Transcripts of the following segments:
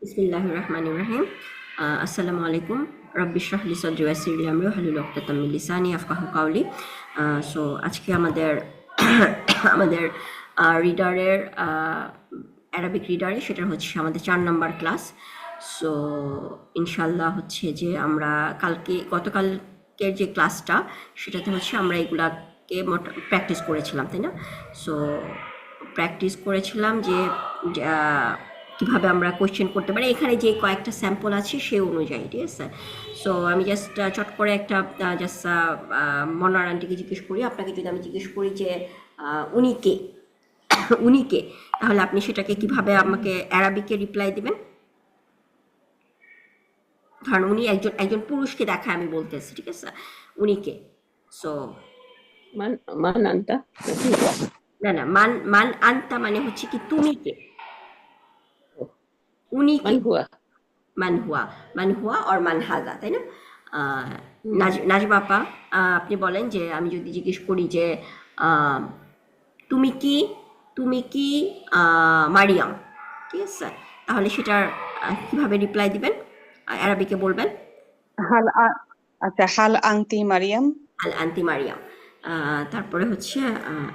বিসমিল্লাহির রহমানির রহিম। আসসালামু আলাইকুম। রব্বি ইশরাহ লি সাদরি ওয়া ইয়াসসির লি আমরি ওয়াহলুল উকদাতাম মিন লিসানি ইয়াফকাহু কাওলি। সো আজকে আমাদের আমাদের রিডারের অ্যারাবিক রিডারে সেটা হচ্ছে আমাদের 4 নাম্বার ক্লাস। সো ইনশাআল্লাহ হচ্ছে যে আমরা গতকালকের যে ক্লাসটা সেটাতে হচ্ছে আমরা এগুলাকে প্র্যাকটিস করেছিলাম, তাই না? সো প্র্যাকটিস করেছিলাম যে কিভাবে আমরা কোয়েশ্চেন করতে পারি, এখানে যে কয়েকটা স্যাম্পল আছে সেই অনুযায়ী, ঠিক আছে? সো আমি জাস্ট চট করে একটা জাস্ট মনার আন্টিকে জিজ্ঞেস করি, আপনাকে যদি আমি জিজ্ঞেস করি যে উনি কে উনি কে, তাহলে আপনি সেটাকে কিভাবে আমাকে অ্যারাবিকে রিপ্লাই দিবেন? ধরেন উনি একজন একজন পুরুষকে দেখায় আমি বলতেছি, ঠিক আছে? উনি কে? So Man anta? না না, মান মান আনতা মানে হচ্ছে কি তুমি কে, উনি কে, Man huwa? মান হুয়া অর মান হাজা, তাই না? নাজমা আপা, আপনি বলেন যে আমি যদি জিজ্ঞেস করি যে আহ, তুমি কি তুমি কি মারিয়াম, ঠিক আছে? তাহলে সেটার কিভাবে রিপ্লাই দিবেন? অ্যারাবিকে বলবেন হাল আ- আচ্ছা, হাল আংতি মারিয়াম। আল আন্তি মারিয়াম। তারপরে হচ্ছে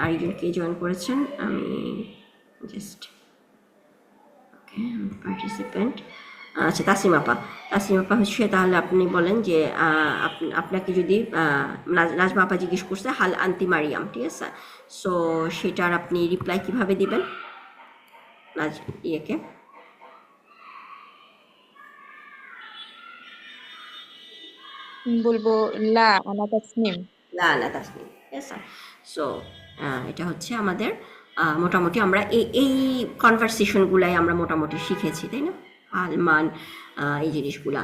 আরেকজন কে জয়েন করেছেন, আমি জাস্ট ওকে পার্টিসিপেন্ট। আচ্ছা, তাসিম আপা। তাসিম আপা হচ্ছে, তাহলে আপনি বলেন যে আপনাকে যদি নাজমা আপা জিজ্ঞেস করছে হাল আন্তি মারিয়াম, ঠিক আছে? সো সেটার আপনি রিপ্লাই কিভাবে দিবেন ইয়েকে? বলবো লা আনা তাসনিম। লা লা তাসনিম, ঠিক আছে? সো এটা হচ্ছে আমাদের মোটামুটি আমরা এই কনভারসেশনগুলাই আমরা মোটামুটি শিখেছি, তাই না? হাল মান এই জিনিসগুলা।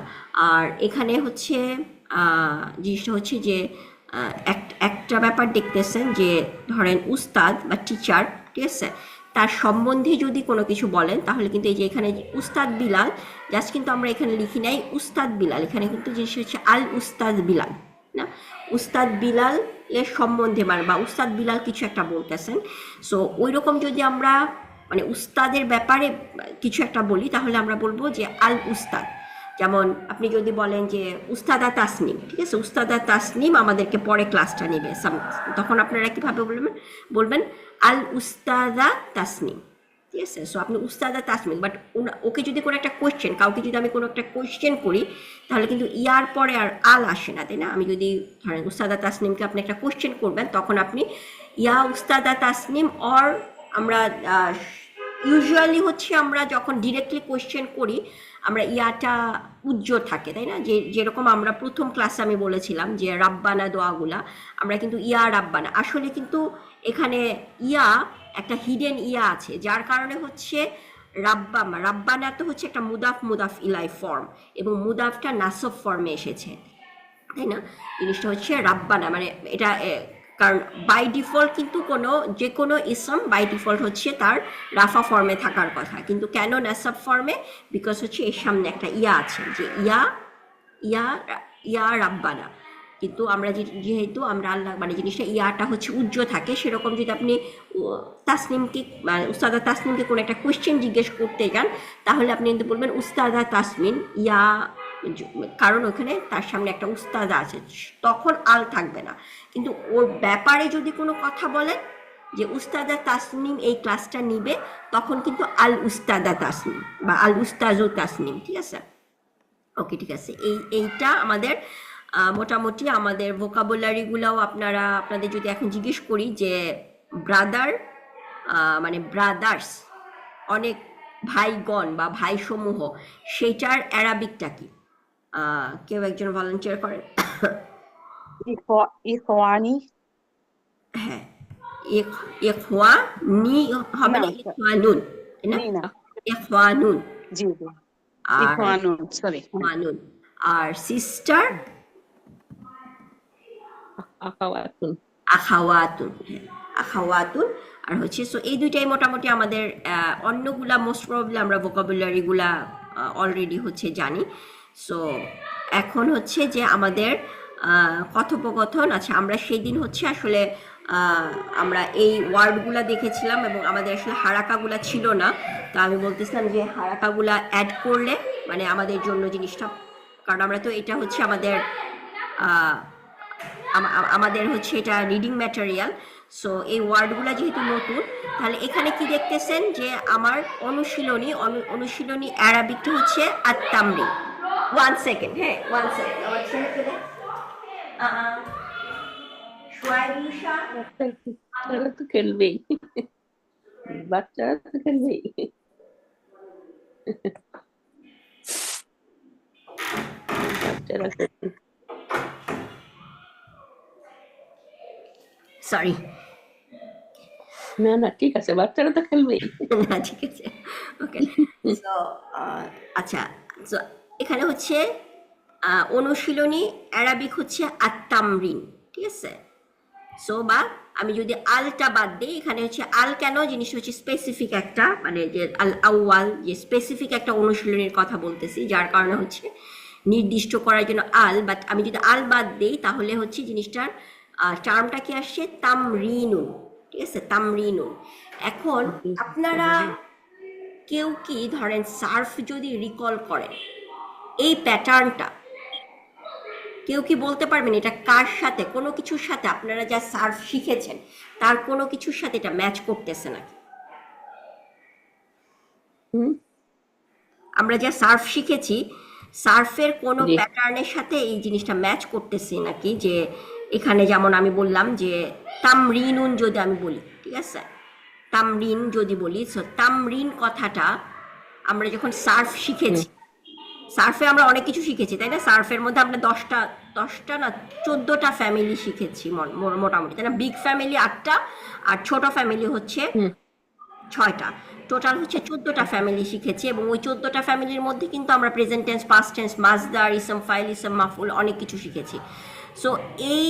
আর এখানে হচ্ছে জিনিসটা হচ্ছে যে একটা ব্যাপার দেখতেছেন যে ধরেন উস্তাদ বা টিচার, ঠিক আছে, তার সম্বন্ধে যদি কোনো কিছু বলেন তাহলে কিন্তু এই যে এখানে উস্তাদ বিলাল, জাস্ট কিন্তু আমরা এখানে লিখি নাই উস্তাদ বিলাল, এখানে কিন্তু জিনিস হচ্ছে আল উস্তাদ বিলাল, না? উস্তাদ বিলাল এর সম্বন্ধে বা উস্তাদ বিলাল কিছু একটা বলতেছেন। সো ওই রকম যদি আমরা মানে উস্তাদের ব্যাপারে কিছু একটা বলি তাহলে আমরা বলবো যে আল উস্তাদ। যেমন আপনি যদি বলেন যে উস্তাদা তাসনিম, ঠিক আছে, উস্তাদা তাসনিম আমাদেরকে পরে ক্লাসটা নেবে, তখন আপনারা কিভাবে বলবেন? বলবেন আল উস্তাদা তাসনিম, ঠিক আছে? সো আপনি উস্তাদা তাসনিম, বাট ওকে যদি কোনো একটা কোয়েশ্চেন, কাউকে যদি আমি কোনো একটা কোয়েশ্চেন করি তাহলে কিন্তু ইয়ার পরে আর আল আসে না, তাই না? আমি যদি ধরেন উস্তাদা তাসনিমকে আপনি একটা কোয়েশ্চেন করবেন তখন আপনি ইয়া উস্তাদা তাসনিম, অর আমরা ইউজুয়ালি হচ্ছে আমরা যখন ডিরেক্টলি কোয়েশ্চেন করি আমরা ইয়াটা উজ্জ্বল থাকে, তাই না? যেরকম আমরা প্রথম ক্লাসে আমি বলেছিলাম যে রাব্বানা দোয়াগুলা আমরা কিন্তু ইয়া রাব্বানা, আসলে কিন্তু এখানে ইয়া একটা হিডেন ইয়া আছে, যার কারণে হচ্ছে রাব্বানা তো হচ্ছে একটা মুদাফ ইলাই ফর্ম, এবং মুদাফটা নাসব ফর্মে এসেছে, তাই না? জিনিসটা হচ্ছে রাব্বানা মানে এটা কারণ বাই ডিফল্ট কিন্তু যে কোনো ইসম বাই ডিফল্ট হচ্ছে তার রাফা ফর্মে থাকার কথা, কিন্তু কেন নাসাব ফর্মে? বিকজ হচ্ছে এর সামনে একটা ইয়া আছে, যে ইয়া ইয়া ইয়া রাব্বানা। কিন্তু আমরা যেহেতু আমরা আল্লাহ মানে জিনিসটা ইয়াটা হচ্ছে উজ্জ্বল থাকে, সেরকম যদি আপনি তাসনিমকে মানে উস্তাদা তাসনিমকে কোনো একটা কোয়েশ্চেন জিজ্ঞেস করতে যান তাহলে আপনি কিন্তু বলবেন উস্তাদা তাসমিন ইয়া, কারণ ওখানে তার সামনে একটা উস্তাদা আছে, তখন আল থাকবে না। কিন্তু ওর ব্যাপারে যদি কোনো কথা বলেন যে উস্তাদা তাসনিম এই ক্লাসটা নিবে, তখন কিন্তু আল উস্তাদা তাসনিম বা আল উস্তাজু তাসনিম, ঠিক আছে? ওকে, ঠিক আছে। এইটা আমাদের মোটামুটি আমাদের ভোকাবুলারিগুলোও আপনাদের যদি এখন জিজ্ঞেস করি যে ব্রাদার মানে ব্রাদার্স, অনেক ভাইগণ বা ভাইসমূহ, সেইটার অ্যারাবিকটা কি? কেউ একজন ভলান্টিয়ার করেন? ইখওয়ানি। হ্যাঁ, ইখওয়ানি হবে না, ইখওয়ানুন, তাই না? না, ইখওয়ানুন। জি জি, আর ইখওয়ানুন, সরি। ইখওয়ানুন। আর সিস্টার Akhawatun. আখাওয়াতুন, হ্যাঁ, আখাওয়াতুন। আর হচ্ছে সো এই দুইটাই মোটামুটি আমাদের অন্যগুলা মোস্ট প্রবলি আমরা ভোকাবুলারিগুলা অলরেডি হচ্ছে জানি। সো এখন হচ্ছে যে আমাদের কথোপকথন, আচ্ছা আমরা সেই দিন হচ্ছে আসলে আমরা এই ওয়ার্ডগুলা দেখেছিলাম এবং আমাদের আসলে হারাকাগুলা ছিল না। তো আমি বলতেছিলাম যে হারাকাগুলা অ্যাড করলে মানে আমাদের জন্য জিনিসটা, কারণ আমরা তো এটা হচ্ছে আমাদের আহ, আমাদের হচ্ছে এটা রিডিং ম্যাটেরিয়াল। সো এই ওয়ার্ডগুলো যেহেতু নতুন, তাহলে এখানে কি দেখতেছেন যে আমার অনুশীলনী অ্যারাবিকটা হচ্ছে আত-তামরিন। 1 সেকেন্ড, হ্যাঁ 1 সেকেন্ড, আমার ছেলে পেলে সোয়াইবিশা বাচ্চারা তো খেলবেই, বাচ্চারা তো খেলবেই। বাচ্চারা খেলবে। সরি না না ঠিক আছে, বাচ্চারা তো খেলবেই। না ঠিক আছে, ওকে। সো আচ্ছা, সো এখানে হচ্ছে অনুশীলনী অ্যারাবিক হচ্ছে আত-তামরিন, ঠিক আছে। সো বা আমি যদি আলটা বাদ দিই, এখানে হচ্ছে আল কেন, জিনিসটা হচ্ছে স্পেসিফিক একটা, মানে যে আল আউয়াল, যে স্পেসিফিক একটা অনুশীলনীর কথা বলতেছি, যার কারণে হচ্ছে নির্দিষ্ট করার জন্য আল। বাট আমি যদি আল বাদ দিই তাহলে হচ্ছে জিনিসটার টার্মটা কি আসছে, তামরিনুন, ঠিক আছে, তামরিনুন। এখন আপনারা কেউ কি ধরেন সার্ফ যদি রিকল করেন এই প্যাটার্নটা, কেউ কি বলতে পারবেন এটা কার সাথে, কোনো কিছুর সাথে আপনারা যা সার্ফ শিখেছেন তার কোনো কিছুর সাথে এটা ম্যাচ করতেছে নাকি? হুম, আমরা যা সার্ফ শিখেছি, সার্ফের কোনো জি। প্যাটার্নের সাথে এই জিনিসটা ম্যাচ করতেছে নাকি? যে এখানে যেমন আমি বললাম যে তামরিনুন যদি আমি বলি, ঠিক আছে, তামরিন যদি বলি, সো তামরিন কথাটা আমরা যখন সার্ফ শিখেছি, সার্ফে আমরা অনেক কিছু শিখেছি তাই না? সার্ফের মধ্যে আমরা দশটা না 14টা ফ্যামিলি শিখেছি মোটামুটি, তাই না? বিগ ফ্যামিলি 8টা আর ছোট ফ্যামিলি হচ্ছে হুম, 6টা। টোটাল হচ্ছে 14টা ফ্যামিলি শিখেছি এবং ওই 14টা ফ্যামিলির মধ্যে কিন্তু আমরা প্রেজেন্ট টেন্স, পাস্ট টেন্স, মাসদার, ইসম ফাইল, ইসম মাফউল অনেক কিছু শিখেছি। সো এই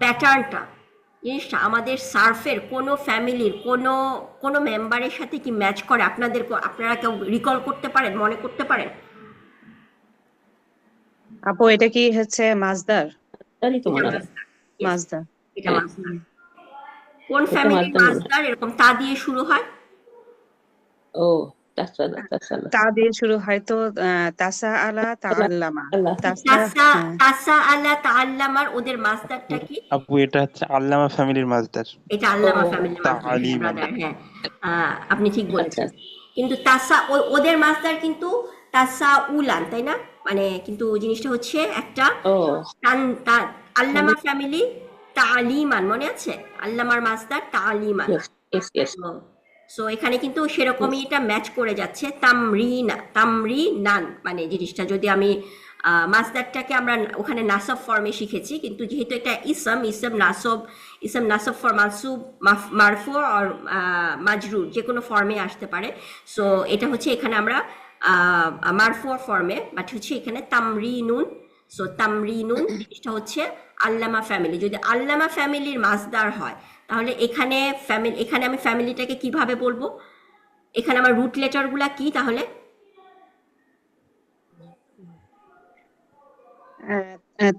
প্যাটার্নটা, জিনিসটা আমাদের সার্ফের কোনো ফ্যামিলির কোনো মেম্বারের সাথে কি ম্যাচ করে? আপনারা কেউ রিকল করতে পারেন, মনে করতে পারেন? আপু এটা কি হচ্ছে মাজদার? তারই তো এটা মনে হয়। মাসদার, yes, মাজদার। এটা হ্যাঁ, মাসদার। কোন এটা ফ্যামিলির মাসদার মনে হয়। মাসদার এরকম তা দিয়ে শুরু হয়? ও তাসালা তাসালা তা দিয়ে শুরু হয় তো তাসা আলা তাআল্লামা। আল্লাহ। তাসা, তাসা হ্যাঁ। তাসা আলা তাআল্লামার ওদের মাসদারটা কি? আপু এটা হচ্ছে আল্লামা ফ্যামিলির মাজদার। এটা আল্লামা ও ফ্যামিলির মাসদার, হ্যাঁ তালিমান। ব্রাদার, হ্যাঁ আপনি ঠিক আচ্ছা বলেছেন। কিন্তু ওদের মাসদার কিন্তু তাসা উলান, তাই না? মানে কিন্তু জিনিসটা হচ্ছে একটা ও আল্লামা ফ্যামিলি তালিমান, মনে আছে? আল্লামার মাসদার তালিমান। ইয়েস ইয়েস ইয়েস সো এখানে কিন্তু সেরকমই এটা ম্যাচ করে যাচ্ছে, তামরিনান, মানে জিনিসটা যদি আমি মাসদারটাকে আমরা ওখানে নাসব ফর্মে শিখেছি, কিন্তু যেহেতু এটা ইসম নাসব ফর মানসুব, মারফু আর মাজরুর যে কোনো ফর্মে আসতে পারে। সো এটা হচ্ছে এখানে আমরা মারফু ফর্মে, বাট হচ্ছে এখানে তামরিনুন। সো তামরিনুন জিনিসটা হচ্ছে আল্লামা ফ্যামিলি। যদি আল্লামা ফ্যামিলির মাসদার হয় তাহলে এখানে আমি ফ্যামিলিটাকে কিভাবে বলবো? এখানে আমার রুট লেটারগুলা কি তাহলে?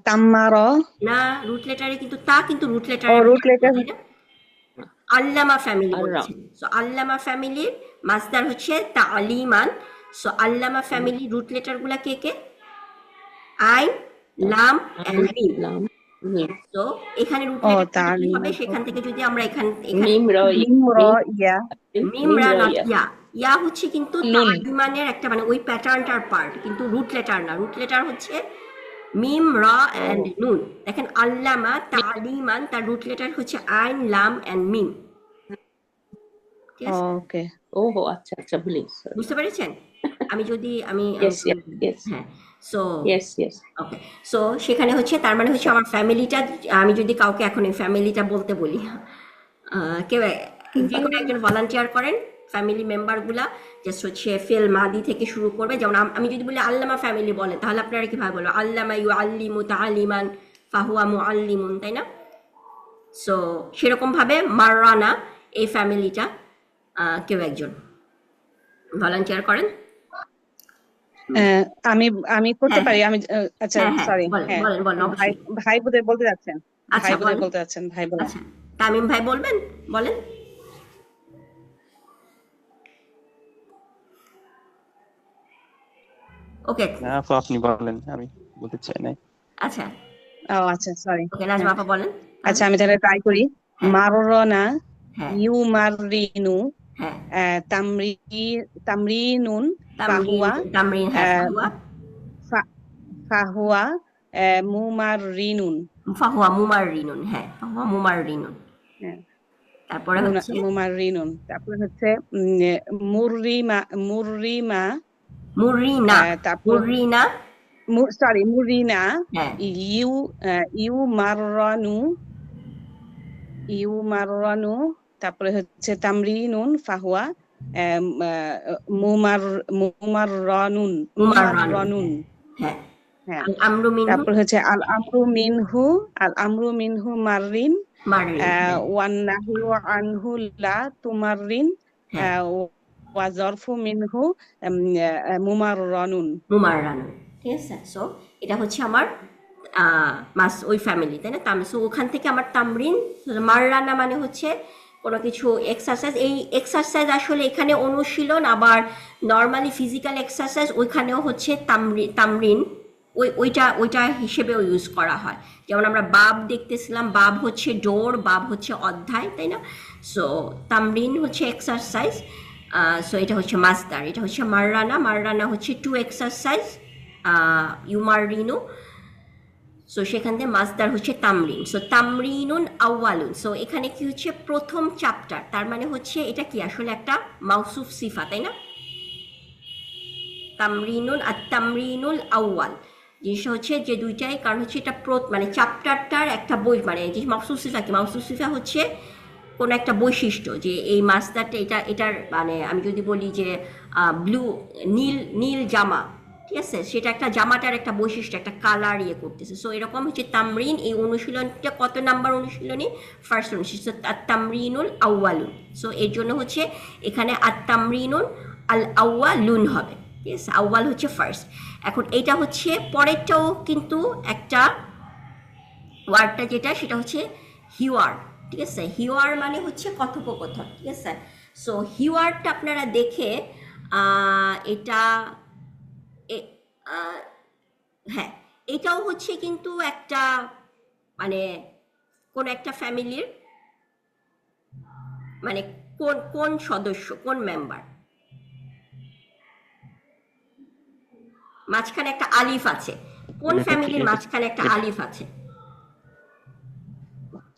তাম্মারা। না, রুট লেটারে কিন্তু রুট ও লেটারে রুট লেটার। আল্লামা ফ্যামিলি আল্লাহ। বলেছেন। সো আল্লামা ফ্যামিলির মাসদার হচ্ছে তালিমান। সো আল্লামা ফ্যামিলি রুট লেটারগুলা কে কে? আইন, লাম এন্ড মিম। নাম মিম তো এখানে রুট ও লেটার কি তালিমান। হবে? সেখান থেকে যদি আমরা এখানে মিম র মিম র ইয়া। মিম রা নট ইয়া। ইয়া হচ্ছে কিন্তু নুন। তালিমানের একটা, মানে ওই প্যাটার্নটার পার্ট, কিন্তু রুট লেটার না। রুট লেটার হচ্ছে মিম রা এন্ড নুন। দেখেন আল্লামা তালিমান, তার রুট লেটার হচ্ছে আইন, লাম এন্ড মিম। ঠিক আছে? ওকে। ও আচ্ছা আচ্ছা প্লিজ বুঝতে পেরেছেন? আমি ইয়েস ইয়েস ইয়েস হ্যাঁ। So yes yes okay, so সেখানে হচ্ছে তার মানে হচ্ছে আমার ফ্যামিলিটা, আমি যদি কাউকে এখন এই ফ্যামিলিটা বলতে বলি, কেউ যে কোনো একজন ভলান্টিয়ার করেন, ফ্যামিলি মেম্বারগুলা জাস্ট হচ্ছে ফেল মাদি থেকে শুরু করবে। যেমন আমি যদি বলি আল্লামা ফ্যামিলি বলেন, তাহলে আপনারা কিভাবে বলবো? আল্লামা ইউ আল্লিমু তালিমান ফাহুয়া মুআল্লিমুন, তাই না? সো সেরকম ভাবে মাররানা এই ফ্যামিলিটা কেউ একজন ভলান্টিয়ার করেন। আমি করতে হ্যাঁ, পারি। আমি আচ্ছা হ্যাঁ, হ্যাঁ, সরি। বলেন, হ্যাঁ বলেন, ভাই অবশ্যই। ভাই বোধহয় বলতে যাচ্ছেন। আচ্ছা ভাই বোধহয় বলেন। বলতে যাচ্ছেন, ভাই বলেন। আচ্ছা, তামিম ভাই বলবেন, বলেন। ওকে। না আপু আপনি বলেন, আমি বলতে চাই নাই। আচ্ছা, ও আচ্ছা, সরি। ওকে, হ্যাঁ, নাজমা আপা বলেন আচ্ছা তাহলে। আমি তাহলে ট্রাই করি। হ্যাঁ, মাররনা হ্যাঁ, ইউমাররিনু হ্যাঁ। তামরি তামরিনুন তামরিন, ফাহুয়া তামরিন, হ্যাঁ, আহ, ফাহুয়া। ফা- ফাহুয়া মুমাররিনুন। ফাহুয়া মুমাররিনুন, হ্যাঁ, ফাহুয়া মুমাররিনুন। হ্যাঁ, তারপরে হচ্ছে মুমাররিনুন। তারপরে হচ্ছে মুররিমা মুররিমা মুরিনা, তারপরে মুরিনা, সরি মুরিনা হ্যাঁ, ইউ ইউমাররানু ইউমাররানু। তারপরে হচ্ছে তামরিনুন ফাহুয়া আম, আহ, মুমার মুমাররানুন মুমাররানুন, মুমাররানুন। হ্যাঁ, হ্যাঁ। হ্যাঁ, আল আমরু মিনহু, তারপর হচ্ছে আল আমরু মিনহু মাররিন মাররিন, হ্যাঁ, ওয়ান নাহয়ু আনহু লা তুমাররিন হ্যাঁ, ওয়া জরফু মিনহু মুমাররানুন। মুমাররানুন। ঠিক আছে, সো এটা হচ্ছে আমার মাস ওই ফ্যামিলি, তাই না? সো ওখান থেকে আমার তামরিন, মাররানা মানে হচ্ছে কোনো কিছু এক্সারসাইজ। এই এক্সারসাইজ আসলে এখানে অনুশীলন, আবার নর্মালি ফিজিক্যাল এক্সারসাইজ ওইখানেও হচ্ছে তামরিন, ওইটা ওইটা হিসেবেও ইউজ করা হয়। যেমন আমরা বাব দেখতেছিলাম, বাব হচ্ছে ডোর, বাব হচ্ছে অধ্যায়, তাই না? সো তামরিন হচ্ছে এক্সারসাইজ। সো এটা হচ্ছে মাসদার, এটা হচ্ছে মাররানা, মাররানা হচ্ছে টু এক্সারসাইজ, ইউমারিনো। সো সেখান থেকে মাসদার হচ্ছে তামরিন। সো তামরিনুন আউয়ালুন, সো এখানে কি হচ্ছে প্রথম চ্যাপ্টার, তার মানে হচ্ছে এটা কি আসলে একটা মাউসুফ সিফা, তাই না? তামরিনুল আর তামরিনুল আউয়াল জিনিসটা হচ্ছে যে দুইটাই, কারণ হচ্ছে এটা মানে চ্যাপ্টারটার একটা বই, মানে যে মাউসুফ সিফা কি, মাউসুফ সিফা হচ্ছে কোনো একটা বৈশিষ্ট্য, যে এই মাস্টারটা এটার মানে আমি যদি বলি যে ব্লু, নীল নীল জামা, ঠিক আছে, সেটা একটা জামাটার একটা বৈশিষ্ট্য, একটা কালার ইয়ে করতেছে। সো এরকম হচ্ছে তামরিন, এই অনুশীলনটা কত নাম্বার অনুশীলনী? ফার্স্ট অনুশীলন, তামরিনুল আউয়ালুন। সো এর জন্য হচ্ছে এখানে তামরিনুল আল আউয়ালুন হবে, ঠিক আছে, আউয়াল হচ্ছে ফার্স্ট। এখন এইটা হচ্ছে পরেরটাও কিন্তু একটা ওয়ার্ডটা যেটা, সেটা হচ্ছে হিওয়ার, ঠিক আছে। হিওয়ার মানে হচ্ছে কথোপকথন, ঠিক আছে। সো হিওয়ারটা আপনারা দেখে এটা হ্যাঁ, এটাও হচ্ছে কিন্তু একটা মানে কোন একটা ফ্যামিলির, মানে কোন কোন সদস্য, কোন মেম্বার, মাঝখানে একটা আলিফ আছে, কোন এটা কি ফ্যামিলির মাঝখানে একটা আলিফ আছে?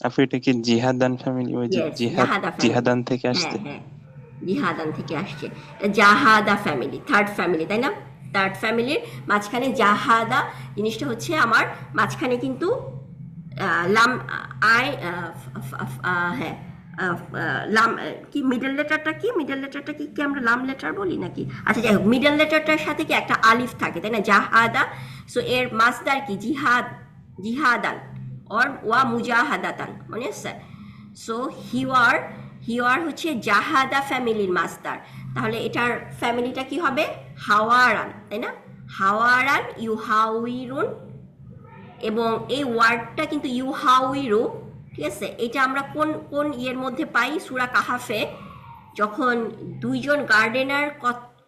আপু এটা কি জিহাদান ফ্যামিলি, ওই যে ইয়েস, জিহাদ জাহাদা ফ্যামিলি। জিহাদান থেকে হ্যাঁ, আসছে? হ্যাঁ, জিহাদান থেকে আসছে। জাহাদা ফ্যামিলি, থার্ড ফ্যামিলি, তাই না? থার্ড ফ্যামিলির মাঝখানে জাহাদা জিনিসটা হচ্ছে আমার মাঝখানে কিন্তু লাম, আই, হ্যাঁ, লাম, কি মিডল লেটারটা কি, মিডল লেটারটা কি কি আমরা লাম লেটার বলি নাকি? আচ্ছা যাই হোক, মিডল লেটারটার সাথে কি একটা আলিফ থাকে, তাই না? জাহাদা। সো এর মাসদার কি? জিহাদ, জিহাদান, অর ওয়া মুজাহাদাতান, মনে আছে? সো হিওয়ার, হিওয়ার হচ্ছে জাহাদা ফ্যামিলির মাস্টার, তাহলে এটার ফ্যামিলিটা কি হবে? হাওয়ারান, তাই না? হাওয়ারান ইউহাউইরুন। এবং এই ওয়ার্ডটা কিন্তু ইউহাউইরু, ঠিক আছে, এটা আমরা কোন কোন ইয়ের মধ্যে পাই? সূরা কাহাফে যখন দুইজন গার্ডেনার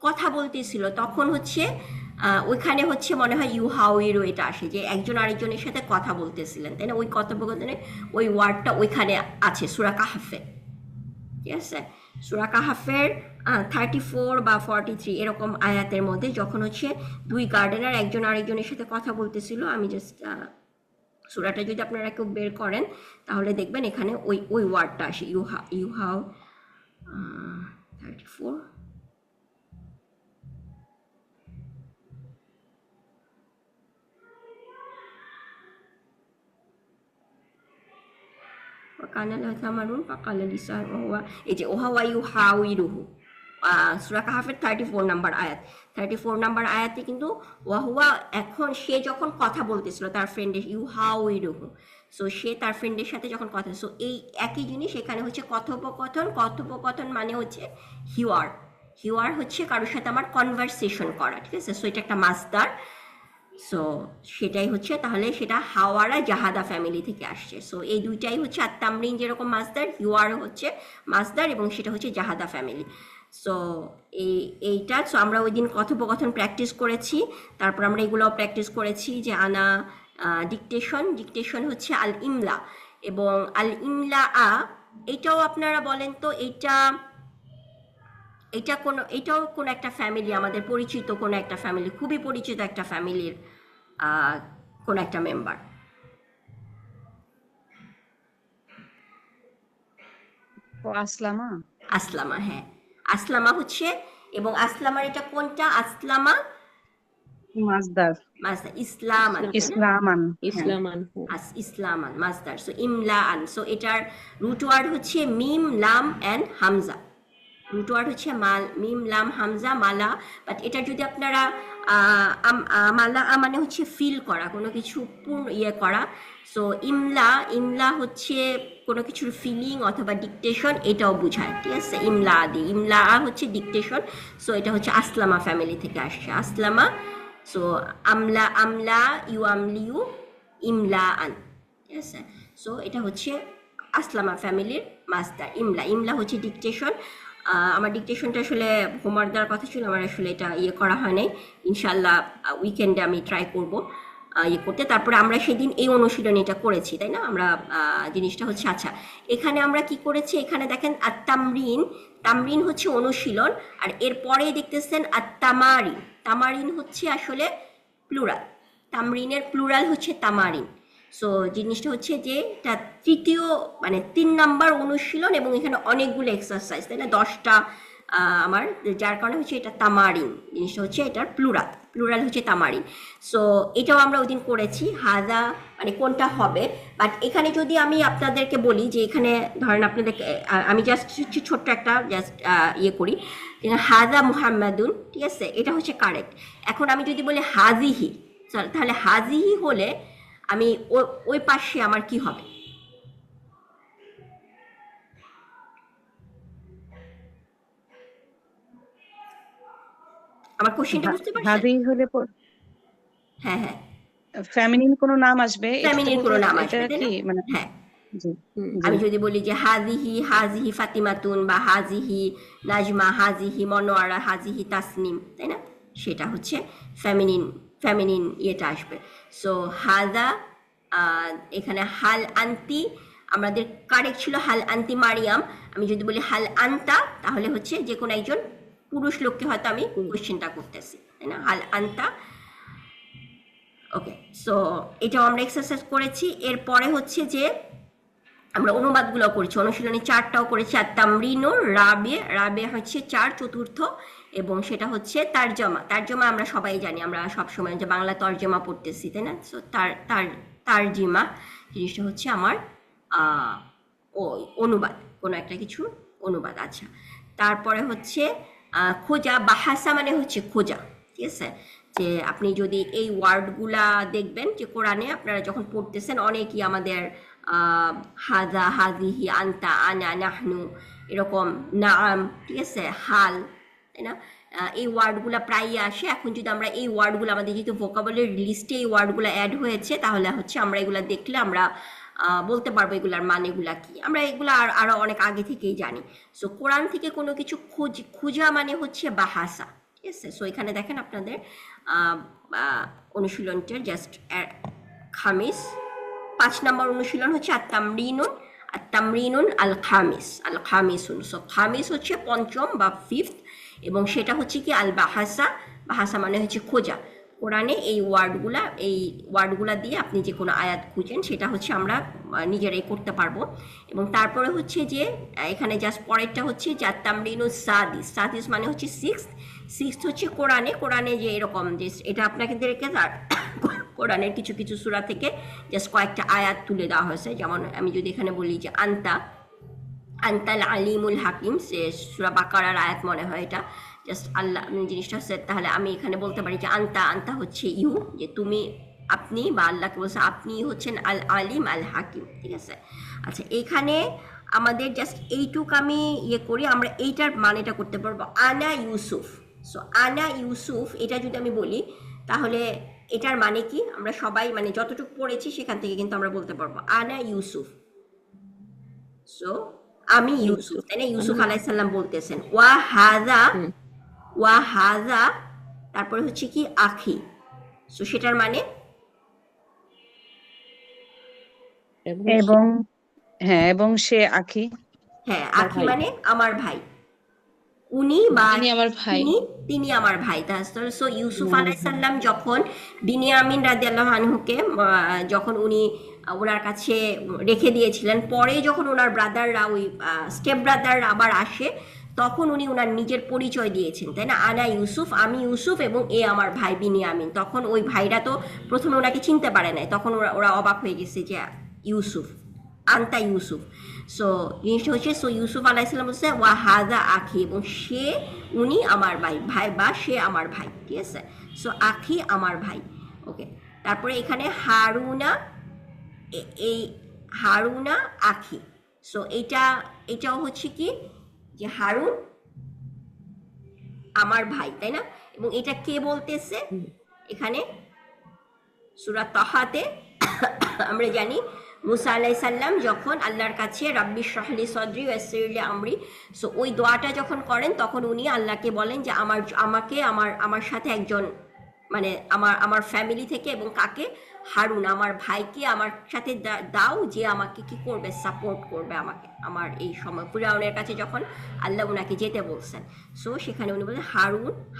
কথা বলতেছিল, তখন হচ্ছে ওইখানে হচ্ছে মনে হয় ইউহাউইরু এটা আসে, যে একজন আরেকজনের সাথে কথা বলতেছিলেন, তাই না? ওই কথোপকথনে ওই ওয়ার্ডটা ওইখানে আছে সূরা কাহাফে, ঠিক আছে। সূরা কাহাফের 34 বা 43 এরকম আয়াতের মধ্যে যখন হচ্ছে দুই গার্ডেনার একজন আরেকজনের সাথে কথা বলতেছিল, আমি জাস্ট সূরাটা যদি আপনারা কেউ বের করেন তাহলে দেখবেন এখানে ওই ওই ওয়ার্ডটা আসে, ইউহাও 34। এই যে ওহাওয়া ইউহাউইরুহু, সূরা কাহাফের 34 নাম্বার আয়াত, 34 নাম্বার আয়াতে কিন্তু ওয়াহুয়া, এখন সে যখন কথা বলতেছিল তার ফ্রেন্ডের, ইউহাউইরুহু, সো সে তার ফ্রেন্ডের সাথে যখন কথা, সো এই একই জিনিস এখানে হচ্ছে কথোপকথন। কথোপকথন মানে হচ্ছে হিওয়ার, হিওয়ার হচ্ছে কারোর সাথে আমার কনভারসেশন করা, ঠিক আছে। সো এটা একটা মাসদার, সো সেটাই হচ্ছে, তাহলে সেটা হাওয়ারা জাহাদা ফ্যামিলি থেকে আসছে। সো এই দুইটাই হচ্ছে আত্তামরিন যেরকম মাসদার, হিওয়ার হচ্ছে মাসদার, এবং সেটা হচ্ছে জাহাদা ফ্যামিলি। সো এইটা, সো আমরা ওই দিন কথোপকথন প্র্যাকটিস করেছি, তারপর আমরা এগুলোও প্র্যাকটিস করেছি যে আনা ডিকটেশন হচ্ছে আল ইমলা, এবং আল ইমলা এটাও আপনারা বলেন তো, এটাও কোনো একটা ফ্যামিলি, আমাদের পরিচিত কোনো একটা ফ্যামিলি, খুবই পরিচিত একটা ফ্যামিলির কোনো একটা মেম্বার। ও আসলামা। আসলামা, হ্যাঁ আসলামা হচ্ছে, এবং আসলামার এটা কোনটা, আসলামা মাসদার। ইসলামান, তাই না? ইসলামান। হ্যাঁ। ইসলামান। ইসলামান মাসদার। সো ইমলাআন, সো এটার রুট ওয়ার্ড হচ্ছে মিম লাম অ্যান্ড হামজা। রুট ওয়ার্ড হচ্ছে মিম লাম হামজা মালা, বাট এটা যদি আপনারা মালা মানে হচ্ছে ফিল করা, কোনো কিছু করা। সো ইমলা হচ্ছে কোনো কিছুর ফিলিং অথবা ডিকটেশন, এটাও বোঝায়, ঠিক আছে? ইমলা হচ্ছে ডিকটেশন। সো এটা হচ্ছে আসলামা ফ্যামিলি থেকে আসছে, আসলামা। সো আমলা ইউ আমলিউ ইমলা আন, ঠিক আছে? সো এটা হচ্ছে আসলামা ফ্যামিলির মাসদার। ইমলা হচ্ছে ডিকটেশন। আমার ডিকটেশনটা আসলে হোমওয়ার্ক দেওয়ার কথা ছিল, আমার আসলে এটা করা হয় নাই। ইনশাল্লাহ উইকেন্ডে আমি ট্রাই করব করতে। তারপরে আমরা সেদিন এই অনুশীলনীটা করেছি, তাই না? আমরা জিনিসটা হচ্ছে, আচ্ছা এখানে আমরা কি করেছি, এখানে দেখেন তামরিন হচ্ছে অনুশীলন, আর এরপরে দেখতেছেন তামারিন হচ্ছে আসলে প্লুরাল, তামরিনের প্লুরাল হচ্ছে তামারিন। সো জিনিসটা হচ্ছে যে এটা তৃতীয় মানে 3 নাম্বার অনুশীলন, এবং এখানে অনেকগুলো এক্সারসাইজ, তাই না? 10টা আমার, যার কারণে হচ্ছে এটা তামারিন, জিনিসটা হচ্ছে এটার প্লুরাল হচ্ছে তামারিন। সো এটাও আমরা ওই দিন করেছি, হাদা মানে কোনটা হবে। বাট এখানে যদি আমি আপনাদেরকে বলি যে এখানে ধরেন আপনাদেরকে আমি জাস্ট ছোট্ট একটা করি, হাদা মুহাম্মাদুন, ঠিক আছে? এটা হচ্ছে কারেক্ট। এখন আমি যদি বলি হাজিহি, তাহলে হাজিহি হলে আমি ওই পাশে আমার কি হবে? আমার কোশ্চেনটা বুঝতে পারছেন? হাদি হলে হ্যাঁ হ্যাঁ, ফেমিনিন কোনো নাম আসবে, এটা তো ফেমিনিন কোনো নাম এটা আসবে, তাই কি না? মানে? হ্যাঁ, জি আমি জি। যদি বলি যে হাজিহি ফাতিমাতুন, বা হাজিহি নাজমা, হাজিহি মনোয়ারা, হাজিহি তাসনিম, তাই না? সেটা হচ্ছে ফেমিনিন ইয়েটা আসবে। সো হাদা, এখানে হাল আন্তি, আমাদের কারেক্ট ছিল হাল আন্তি মারিয়াম। আমি যদি বলি হাল আন্তা, তাহলে হচ্ছে যে কোনো একজন পুরুষ লোককে হয়তো আমি কোশ্চেনটা করতেছি, তাই না? হাল আন্তা। ওকে, সো এটাও আমরা এক্সারসাইজ করেছি। এরপরে হচ্ছে যে আমরা অনুবাদগুলো করেছি, অনুশীলনী 4টাও করেছি। আর তামরিনুর রাবে হচ্ছে 4 চতুর্থ, এবং সেটা হচ্ছে তারজমা আমরা সবাই জানি, আমরা সবসময় যে বাংলা তর্জমা পড়তেছি, তাই না? সো তারজিমা জিনিসটা হচ্ছে আমার ওই অনুবাদ, কোনো একটা কিছু অনুবাদ। আচ্ছা, তারপরে হচ্ছে খোঁজা, বাহাসা মানে হচ্ছে খোঁজা, ঠিক আছে? যে আপনি যদি এই ওয়ার্ডগুলা দেখবেন যে কোরআনে আপনারা যখন পড়তেছেন, অনেকই আমাদের হাজা, হাজিহি, আন্তা, আনা, নাহনু, এরকম নাম, ঠিক আছে, হাল, তাই না? এই ওয়ার্ডগুলো প্রায়ই আসে। এখন যদি আমরা এই ওয়ার্ডগুলো, আমাদের যেহেতু ভোকাবুলারি লিস্টে এই ওয়ার্ডগুলো অ্যাড হয়েছে, তাহলে হচ্ছে আমরা এগুলো দেখলে আমরা বলতে পারবো এগুলার মানেগুলা কি। আমরা এগুলো আরো অনেক আগে থেকেই জানি। সো কোরআন থেকে কোনো কিছু খুঁজা মানে হচ্ছে বাহাসা, ঠিক আছে? সো এখানে দেখেন আপনাদের অনুশীলনটার জাস্ট খামিস 5 নম্বর অনুশীলন হচ্ছে আত-তামরিনুন আল খামিসুন। সো খামিস হচ্ছে পঞ্চম বা 5th, এবং সেটা হচ্ছে কি আল বাহাসা মানে হচ্ছে খোঁজা। কোরআনে এই ওয়ার্ডগুলা দিয়ে আপনি যে কোনো আয়াত খুঁজেন, সেটা হচ্ছে আমরা নিজেরাই করতে পারবো। এবং তারপরে হচ্ছে যে এখানে জাস্ট পরেরটা হচ্ছে যে আত-তামরিনুস সাদিস মানে হচ্ছে 6th হচ্ছে কোরআনে যে এরকম যে এটা আপনাকে কোরআনের কিছু কিছু সূরা থেকে জাস্ট কয়েকটা আয়াত তুলে দেওয়া হয়েছে। যেমন আমি যদি এখানে বলি যে আন্তাল আলিমুল হাকিম, সে সূরা বাকারার আয়াত মনে হয় এটা, জাস্ট আল্লাহ জিনিসটা হচ্ছে, তাহলে আমি এখানে বলতে পারি যে আন্তা হচ্ছে ইউ, যে তুমি, আপনি, বা আল্লাহকে বলছে আপনি হচ্ছেন আল আলিম আল হাকিম, ঠিক আছে? আচ্ছা, এখানে আমাদের জাস্ট এইটুক আমি করি, আমরা এইটার মানেটা করতে পারবো, আনা ইউসুফ। সো আনা ইউসুফ, এটা যদি আমি বলি, তাহলে এটার মানে কি আমরা সবাই মানে যতটুকু পড়েছি সেখান থেকে কিন্তু আমরা বলতে পারবো আনা ইউসুফ। সো আমি ইউসুফ, তাই না? ইউসুফ আলাইসাল্লাম বলতেছেন ওয়া হাদা, হুম। ওয়া হাদা, তারপরে হচ্ছে কি আখি। সো সেটার মানে এবং এবং হ্যাঁ, এবং সে আখি, হ্যাঁ আমার আখি ভাই। মানে আমার ভাই, উনি বা তিনি আমার ভাই। তিনি, তিনি আমার ভাই। সো ইউসুফ আমার ভাই। আলাইসাল্লাম যখন বিনিয়ামিন রাদিয়াল্লাহু আনহুকে যখন উনি ওনার কাছে রেখে দিয়েছিলেন, পরে যখন ওনার ব্রাদাররা ওই স্টেপ ব্রাদাররা আবার আসে, তখন উনি ওনার নিজের পরিচয় দিয়েছেন, তাই না? আনা ইউসুফ, আমি ইউসুফ এবং এ আমার ভাই বিনিয়ামিন। তখন ওই ভাইরা তো প্রথমে ওনাকে চিনতে পারে নাই, তখন ওরা ওরা অবাক হয়ে গেছে যে ইউসুফ, আন্তা ইউসুফ। সো জিনিসটা হচ্ছে, সো ইউসুফ আলাইসাল্লাম বলছে ওয়া হাদা আখি, এবং সে, উনি আমার ভাই, ভাই বা সে আমার ভাই, ঠিক আছে? সো আখি আমার ভাই, ওকে। তারপরে এখানে হারুনা, এই হারুনা আখি। সো এটাও হচ্ছে কি যে হারুন আমার ভাই, তাই না? এবং এটা কে বলতেছে এখানে? সূরা তাহাতে আমরা জানি মুসা আলাইসাল্লাম যখন আল্লাহর কাছে রাব্বি ইশরাহলি সদরি ওয়াসসিরলি আমরি, সো ওই দোয়াটা যখন করেন তখন উনি আল্লাহকে বলেন যে আমাকে আমার সাথে একজন মানে আমার ফ্যামিলি থেকে, এবং কাকে? হারুন আমার ভাইকে আমার সাথে দাও, যে আমাকে কি করবে, সাপোর্ট করবে আমাকে আমার এই সময়। ফিরআউনের কাছে যখন আল্লাহ উনাকে যেতে বলছেন, সো সেখানে উনি বলেন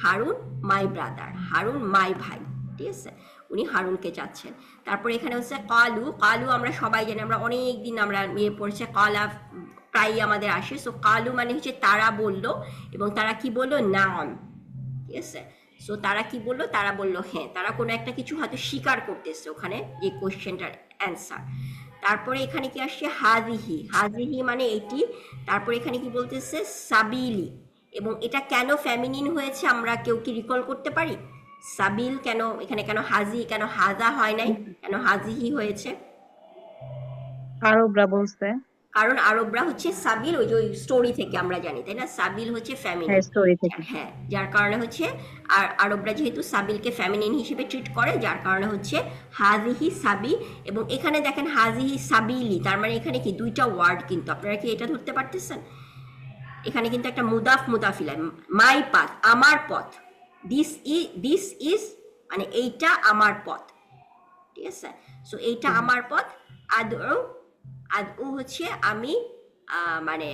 হারুন মাই ব্রাদার, হারুন মাই ভাই, ঠিক আছে? উনি হারুনকে চাচ্ছেন। তারপরে এখানে হচ্ছে কালু, কালু আমরা সবাই জানি, আমরা অনেক দিন আমরা পড়ছে কালা প্রায় আমাদের আসে। সো কালু মানে হচ্ছে তারা বলল, এবং তারা কি বললো? নাম, ঠিক আছে? সো তারা কি বললো? তারা বললো হ্যাঁ, তারা কোনো একটা কিছু হয়তো স্বীকার করতেছে ওখানে যে কোয়েশ্চেনটার অ্যান্সার। তারপরে এখানে কি আসছে? হাজিহি, হাজিহি মানে এটি। তারপরে এখানে কি বলতেছে? সাবিলি, এবং এটা কেন ফেমিনিন হয়েছে আমরা কেউ কি রিকল করতে পারি? সাবিল কেন এখানে, কেন হাজি, কেন হাজা হয় নাই, কেন হাজিহি হয়েছে? আরবরা বলছে। কারণ আরবরা হচ্ছে সাবিল, ওই যে ওই স্টোরি থেকে আমরা জানি, তাই না? সাবিল হচ্ছে হ্যাঁ, ফ্যামিলিন, স্টোরি থেকে। হ্যাঁ, যার কারণে হচ্ছে আর আরবরা যেহেতু সাবিলকে ফ্যামিলিন হিসেবে ট্রিট করে, যার কারণে হচ্ছে হাজিহি সাবি। এবং এখানে দেখেন হাজিহি সাবিলি, তার মানে এখানে কি দুইটা ওয়ার্ড, কিন্তু আপনারা কি এটা ধরতে পারতেছেন? এখানে কিন্তু একটা মুদাফ মুদাফিলাই, মাই পাথ, আমার পথ, দিস ইজ মানে এইটা আমার পথ, ঠিক আছে? সো এইটা আমার পথ। আদৌ, আদৌ হচ্ছে আমি মানে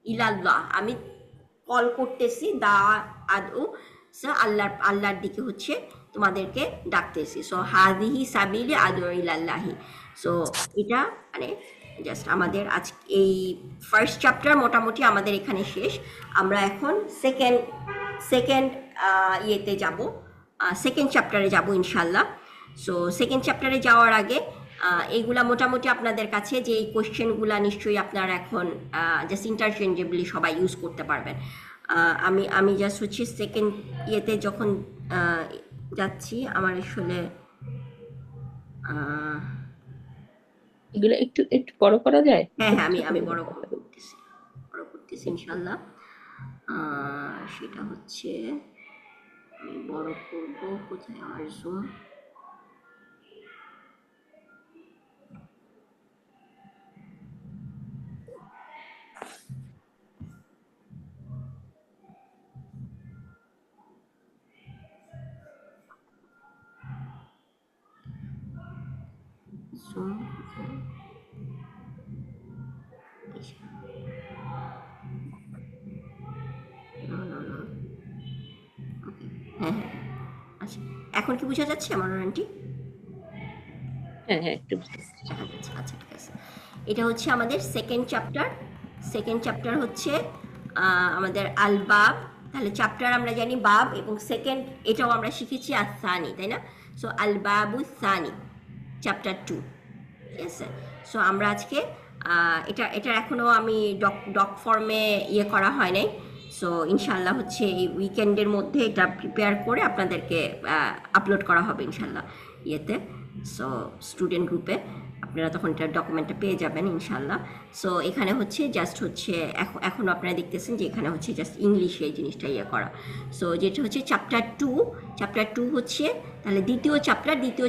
ইলাল্লাহ, আমি কল করতেছি, দা আদৌ আল্লাহর দিকে হচ্ছে তোমাদেরকে ডাকতেছি। সো হাদিহি সাবিলি আদৌ ইলাল্লাহি। সো এটা মানে জাস্ট আমাদের আজ এই ফার্স্ট চ্যাপ্টার মোটামুটি আমাদের এখানে শেষ। আমরা এখন সেকেন্ড ইয়েতে যাব, সেকেন্ড চ্যাপ্টারে যাব ইনশাল্লাহ। সো সেকেন্ড চ্যাপ্টারে যাওয়ার আগে এইগুলা মোটামুটি আপনাদের কাছে যে এই কোয়েশ্চেনগুলা নিশ্চয়ই আপনারা এখন জাস্ট ইন্টারচেঞ্জেবলি সবাই ইউজ করতে পারবেন। আমি জাস্ট হচ্ছে সেকেন্ড ইয়েতে যখন যাচ্ছি, আমার আসলে এগুলো একটু একটু বড় করা যায়? হ্যাঁ হ্যাঁ, আমি বড় করতেছি ইনশাল্লাহ। সেটা হচ্ছে আমি বড় করব, কোথায় আমার জুম? জুম হ্যাঁ হ্যাঁ, আচ্ছা এখন কি বোঝা যাচ্ছে আমার আন্টি? হ্যাঁ হ্যাঁ, একটু বুঝতে পারছি। দেখা যাচ্ছে, আচ্ছা ঠিক আছে। এটা হচ্ছে আমাদের সেকেন্ড চ্যাপ্টার। সেকেন্ড চ্যাপ্টার হচ্ছে আমাদের আল বাব। তাহলে চ্যাপ্টার আমরা জানি বাব, এবং সেকেন্ড এটাও আমরা শিখেছি আসানি, তাই না? সো আল বাবু সানি, চ্যাপ্টার 2, ঠিক আছে? সো আমরা আজকে এটা এখনও আমি ডক ফর্মে ইয়ে করা হয় নাই। সো ইনশাল্লাহ হচ্ছে এই উইকেন্ডের মধ্যে এটা প্রিপেয়ার করে আপনাদেরকে আপলোড করা হবে ইনশাল্লাহ ইয়েতে, সো স্টুডেন্ট গ্রুপে আপনারা তখন এটার ডকুমেন্টটা পেয়ে যাবেন ইনশাল্লাহ। সো এখানে হচ্ছে জাস্ট হচ্ছে এখন আপনারা দেখতেছেন যে এখানে হচ্ছে জাস্ট ইংলিশে এই জিনিসটা ইয়ে করা। সো যেটা হচ্ছে চ্যাপ্টার টু হচ্ছে তাহলে দ্বিতীয়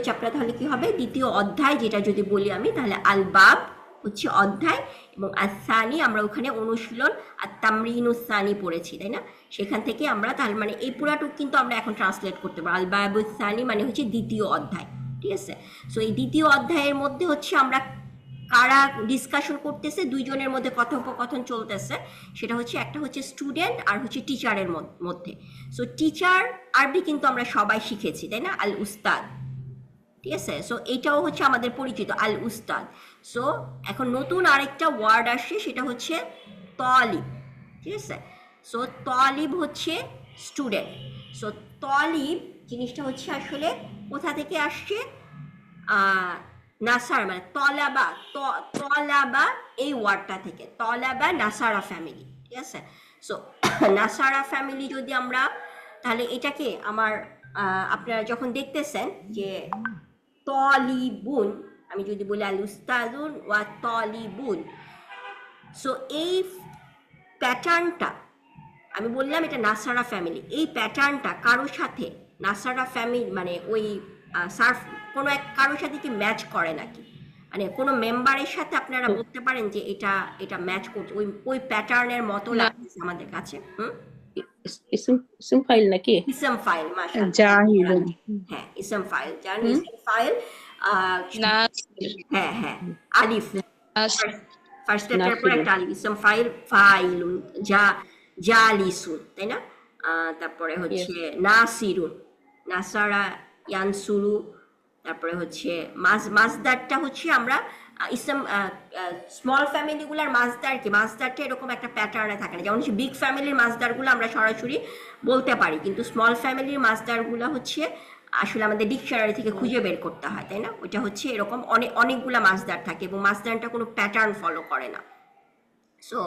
চ্যাপ্টার তাহলে কি হবে, দ্বিতীয় অধ্যায় যেটা যদি বলি আমি তাহলে আল বাব হচ্ছে অধ্যায়, এবং আসানি আমরা ওখানে অনুশীলন আর তামরিনুসানি পড়েছি, তাই না? সেখান থেকে আমরা তাহলে মানে এই পুরাটুক কিন্তু আমরা এখন ট্রান্সলেট করতে পারি। আল বাবুসানি মানে হচ্ছে দ্বিতীয় অধ্যায়, ঠিক আছে? সো এই দ্বিতীয় অধ্যায়ের মধ্যে হচ্ছে আমরা কারা ডিসকাশন করতেছে, দুইজনের মধ্যে কথোপকথন চলতেছে, সেটা হচ্ছে একটা হচ্ছে স্টুডেন্ট আর হচ্ছে টিচারের মধ্যে। সো টিচার আরবি কিন্তু আমরা সবাই শিখেছি, তাই না? আল উস্তাদ, ঠিক আছে? সো এইটাও হচ্ছে আমাদের পরিচিত আল উস্তাদ। সো এখন নতুন আরেকটা ওয়ার্ড আসছে, সেটা হচ্ছে তলিব, ঠিক আছে? সো তলিব হচ্ছে স্টুডেন্ট। সো তলিব জিনিসটা হচ্ছে আসলে কোথা থেকে আসছে, নাসার মানে তলাবা এই ওয়ার্ডটা থেকে, তলাবা নাসারা ফ্যামিলি, ঠিক আছে? সো নাসারা ফ্যামিলি যদি আমরা তাহলে এটাকে আমার আপনারা যখন দেখতেছেন যে তলিবুন, আমি যদি বলি আল উস্তাদুন ওয়া তলিবুন, সো এই প্যাটার্নটা আমি বললাম এটা নাসারা ফ্যামিলি, এই প্যাটার্নটা কারোর সাথে নাসারা ফ্যামিলি মানে ওই সার্ফ কোনো এক কারোর সাথে কি ম্যাচ করে নাকি, মানে কোনো মেম্বারের সাথে আপনারা বলতে পারেন যে এটা ম্যাচ করছে, ওই প্যাটার্নের মতো লাগছে আমাদের কাছে। ইসম ফাইল নাকি? ইসম ফাইল, মাশাআল্লাহ, জাহিদুন। হ্যাঁ ইসম ফাইল, জানি ইসম ফাইল, হ্যাঁ হ্যাঁ আলিফ ফার্স্ট লেটার পর একটা আলিফ, ইসম ফাইল ফাইলুন, জালিসুন, তাই না? তারপরে হচ্ছে নাসিরুন, নাসারা ইয়ানসুরু, তারপরে হচ্ছে মাজদারটা হচ্ছে আমরা ইসম স্মল ফ্যামিলিগুলোর মাজদারটা এরকম একটা প্যাটার্নে থাকে না, যেমন হচ্ছে বিগ ফ্যামিলির মাজদারগুলো আমরা সরাসরি বলতে পারি, কিন্তু স্মল ফ্যামিলির মাজদারগুলো হচ্ছে আসলে আমাদের ডিকশনারি থেকে খুঁজে বের করতে হয়, তাই না? ওইটা হচ্ছে এরকম অনেকগুলা মাজদার থাকে এবং মাজদারটা কোনো প্যাটার্ন ফলো করে না। সো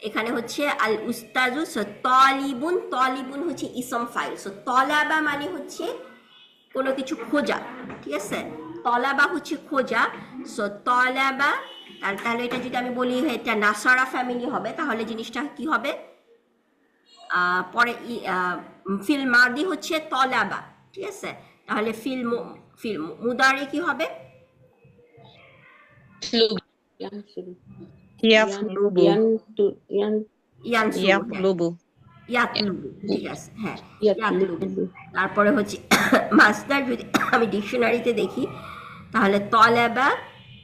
এখানে হচ্ছে আল উস্তাজু, সো তলিবুন হচ্ছে ইসম ফাইল। সো তলাবা মানে হচ্ছে কোনো কিছু খোঁজা, ঠিক আছে? তলাবা হচ্ছে খোঁজা। সো তলাবা, তাহলে এটা যদি আমি বলি এটা নাসারা ফ্যামিলি হবে, তাহলে জিনিসটা কি হবে, পরে ফিল মাদি হচ্ছে তলাবা, ঠিক আছে? তাহলে ফিল মুদারি কি হবে, ইয়াতলুবু। ইয়াতলুবু। ইয়াতলুবু, ঠিক আছে, হ্যাঁ ইয়াতলুবু। তারপরে হচ্ছে মাসদার যদি আমি ডিকশনারিতে দেখি তাহলে তলাবা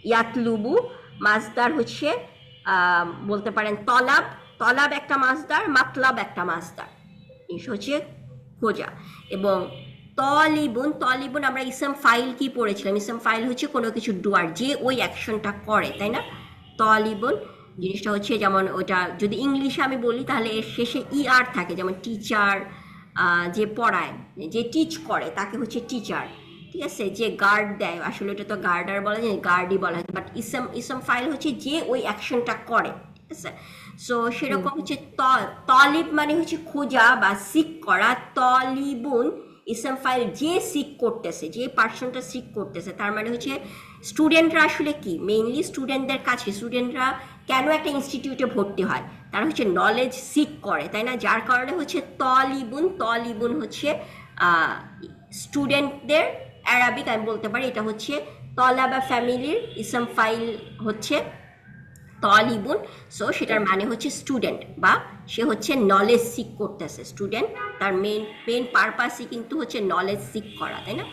ইয়াতলুবু, মাসদার হচ্ছে বলতে পারেন তলাব একটা মাসদার, মাতলাব একটা মাসদার, জিনিস হচ্ছে খোঁজা। এবং তলিবুন আমরা ইসম ফাইল কি পড়েছিলাম, ইসম ফাইল হচ্ছে কোনো কিছু ডুয়ার, যে ওই অ্যাকশনটা করে, তাই না? তলিবুন জিনিসটা হচ্ছে যেমন ওটা যদি ইংলিশে আমি বলি তাহলে এর শেষে আর থাকে, যেমন টিচার যে পড়ায়, যে টিচ করে তাকে হচ্ছে টিচার, ঠিক আছে? যে গার্ড দেয়, আসলে ওটা তো গার্ডার বলা যায়, গার্ডই বলা হয়, বাট ইসম ফাইল হচ্ছে যে ওই অ্যাকশনটা করে, ঠিক আছে? সো সেরকম হচ্ছে তলিব মানে হচ্ছে খোঁজা বা সিক করা, তলিবুন ইসম ফাইল যে সিক করতেছে, যে পার্সনটা সিক করতেছে, তার মানে হচ্ছে স্টুডেন্টরা আসলে কি মেইনলি স্টুডেন্টদের কাছে, স্টুডেন্টরা কেন একটা ইনস্টিটিউটে ভর্তি হয়, তারা হচ্ছে নলেজ সিক করে, তাই না? যার কারণে হচ্ছে তলিবুন হচ্ছে স্টুডেন্টদের অ্যারাবিক আমি বলতে পারি এটা হচ্ছে তলাবা ফ্যামিলির ইসম ফাইল হচ্ছে তলিবুন। সো সেটার মানে হচ্ছে স্টুডেন্ট, বা সে হচ্ছে নলেজ সিক করতেছে, স্টুডেন্ট তার মেন পারপাসই কিন্তু হচ্ছে নলেজ সিক করা, তাই না?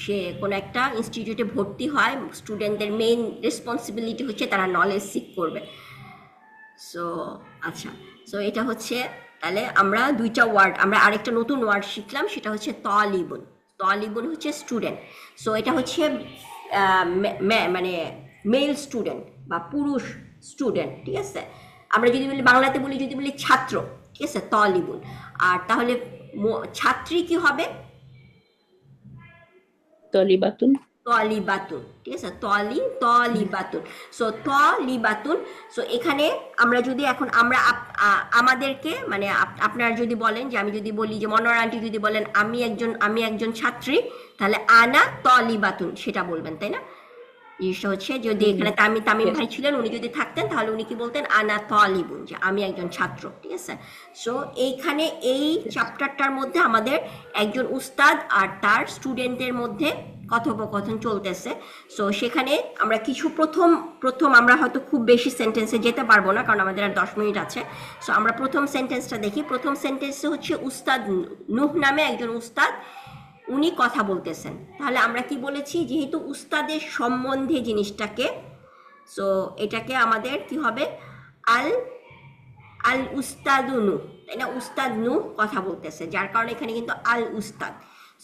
সে কোনো একটা ইনস্টিটিউটে ভর্তি হয়, স্টুডেন্টদের মেইন রেসপন্সিবিলিটি হচ্ছে তারা নলেজ সিক করবে। সো আচ্ছা, সো এটা হচ্ছে তাহলে আমরা দুইটা ওয়ার্ড, আমরা আরেকটা নতুন ওয়ার্ড শিখলাম, সেটা হচ্ছে তলিবুন হচ্ছে স্টুডেন্ট। সো এটা হচ্ছে মানে মেল স্টুডেন্ট বা পুরুষ স্টুডেন্ট, ঠিক আছে? আমরা যদি বলি বাংলাতে বলি, যদি বলি ছাত্র, ঠিক আছে, তলিবুন। আর তাহলে ছাত্রী কি হবে, তলিবাতুন, ঠিক আছে, তলিবাতুন। সো তলিবাতুন। সো এখানে আমরা যদি এখন আমরা আমাদেরকে মানে আপনারা যদি বলেন যে, আমি যদি বলি যে মনোয়ার আন্টি যদি বলেন আমি একজন ছাত্রী, তাহলে আনা তলিবাতুন সেটা বলবেন, তাই না? জিনিসটা হচ্ছে যদি এখানে তামিম ভাই ছিলেন, উনি যদি থাকতেন তাহলে উনি কি বলতেন, আনা তালিবুন, যে আমি একজন ছাত্র, ঠিক আছে। সো এইখানে এই চ্যাপ্টারটার মধ্যে আমাদের একজন উস্তাদ আর তার স্টুডেন্টদের মধ্যে কথোপকথন চলতেছে। সো সেখানে আমরা কিছু প্রথম আমরা হয়তো খুব বেশি সেন্টেন্সে যেতে পারবো না, কারণ আমাদের আর 10 মিনিট আছে। সো আমরা প্রথম সেন্টেন্সটা দেখি। প্রথম সেন্টেন্সে হচ্ছে উস্তাদ নূহ নামে একজন উস্তাদ, উনি কথা বলতেছেন। তাহলে আমরা কি বলেছি, যেহেতু উস্তাদের সম্বন্ধে জিনিসটাকে, সো এটাকে আমাদের কি হবে, আল আল উস্তাদু নূহ, তাই না? উস্তাদ নূহ কথা বলতেছে, যার কারণে এখানে কিন্তু আল উস্তাদ।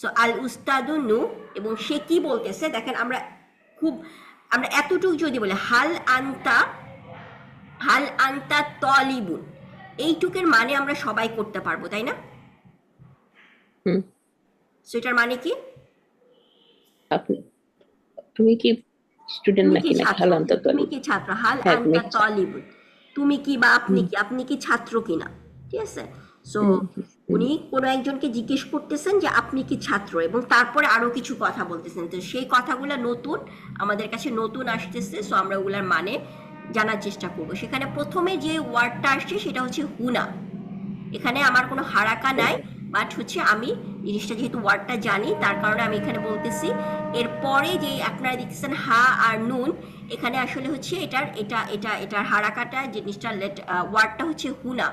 সো আল উস্তাদু নূহ, এবং সে কি বলতেছে দেখেন, আমরা এতটুকু যদি বলি হাল আন্তা তলিবুন, এইটুকের মানে আমরা সবাই করতে পারবো, তাই না? হুম। সেটার মানে কি, তুমি কি স্টুডেন্ট তুমি কি নাকি না ছাত্র, হালান্ত তুমি কি ছাত্র, হাল হ্যাঁ তুমি আনতা তলিবুন, তুমি কি বা আপনি কি ছাত্র কিনা, ঠিক আছে। সো উনি কোনো একজনকে জিজ্ঞেস করতেছেন যে আপনি কি ছাত্র, এবং তারপরে আরো কিছু কথা বলতেছেন। তো সেই কথাগুলো নতুন, আমাদের কাছে নতুন আসতেছে। সো আমরা ওগুলার মানে জানার চেষ্টা করব। সেখানে প্রথমে যে ওয়ার্ডটা আসছে সেটা হচ্ছে হুনা। এখানে আমার কোনো হারাকা নাই, বাট হচ্ছে আমি জিনিসটা যেহেতু ওয়ার্ডটা জানি, তার কারণে আমি এখানে বলতেছি। এরপরে যে আপনারা দেখতেছেন হা আর নুন, এখানে আসলে হচ্ছে এটার হারাকাটা জিনিসটা ওয়ার্ডটা হচ্ছে হুনা।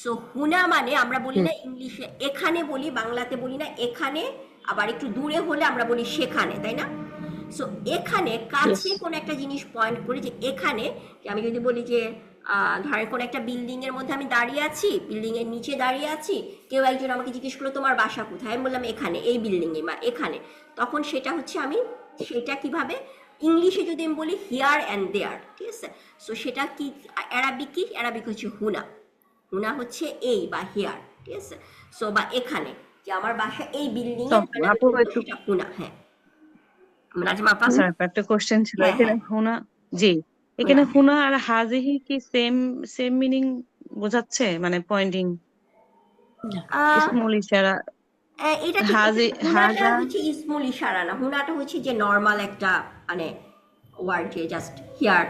সো হুনা মানে আমরা বলি না ইংলিশে এখানে বলি, বাংলাতে বলি না এখানে, আবার একটু দূরে হলে আমরা বলি সেখানে, তাই না? সো এখানে কাছে কোন একটা জিনিস পয়েন্ট করে, যে এখানে, যে আমি যদি বলি যে ধরেন কোন একটা বিল্ডিং এর মধ্যে আমি দাঁড়িয়ে আছি, বিল্ডিং এর নিচে দাঁড়িয়ে আছি, কেউ একজন আমাকে জিজ্ঞেস করলো তোমার বাসা কোথায়, আমি বললাম এখানে, এই বিল্ডিং এ বা এখানে, তখন সেটা হচ্ছে আমি সেটা কিভাবে ইংলিশে যদি আমি বলি হিয়ার অ্যান্ড দেয়ার, ঠিক আছে। সো সেটা কি অ্যারাবিক হচ্ছে হুনা। হুনা হচ্ছে এই বা হিয়ার, ঠিক আছে। সো বা এখানে, যে আমার বাসা এই বিল্ডিং তো এ, আপু একটু সেটা হুনা। হ্যাঁ নাজমা আপা। স্যার একটা কোশ্চেন ছিল হ্যাঁ এখানে হ্যাঁ, হুনা। জি, হুনা। এখানে হুনা আর হাজিহি কি সেম সেম মিনিং বোঝাচ্ছে, মানে পয়েন্টিং, আহ ইসমুল ইশারা? এটা ঠিক, হাজি হুনাটা হাজা। হচ্ছে ইসমুল ইশারা না, হুনাটা হচ্ছে যে নর্মাল একটা মানে ওয়ার্ড, যে জাস্ট হিয়ার।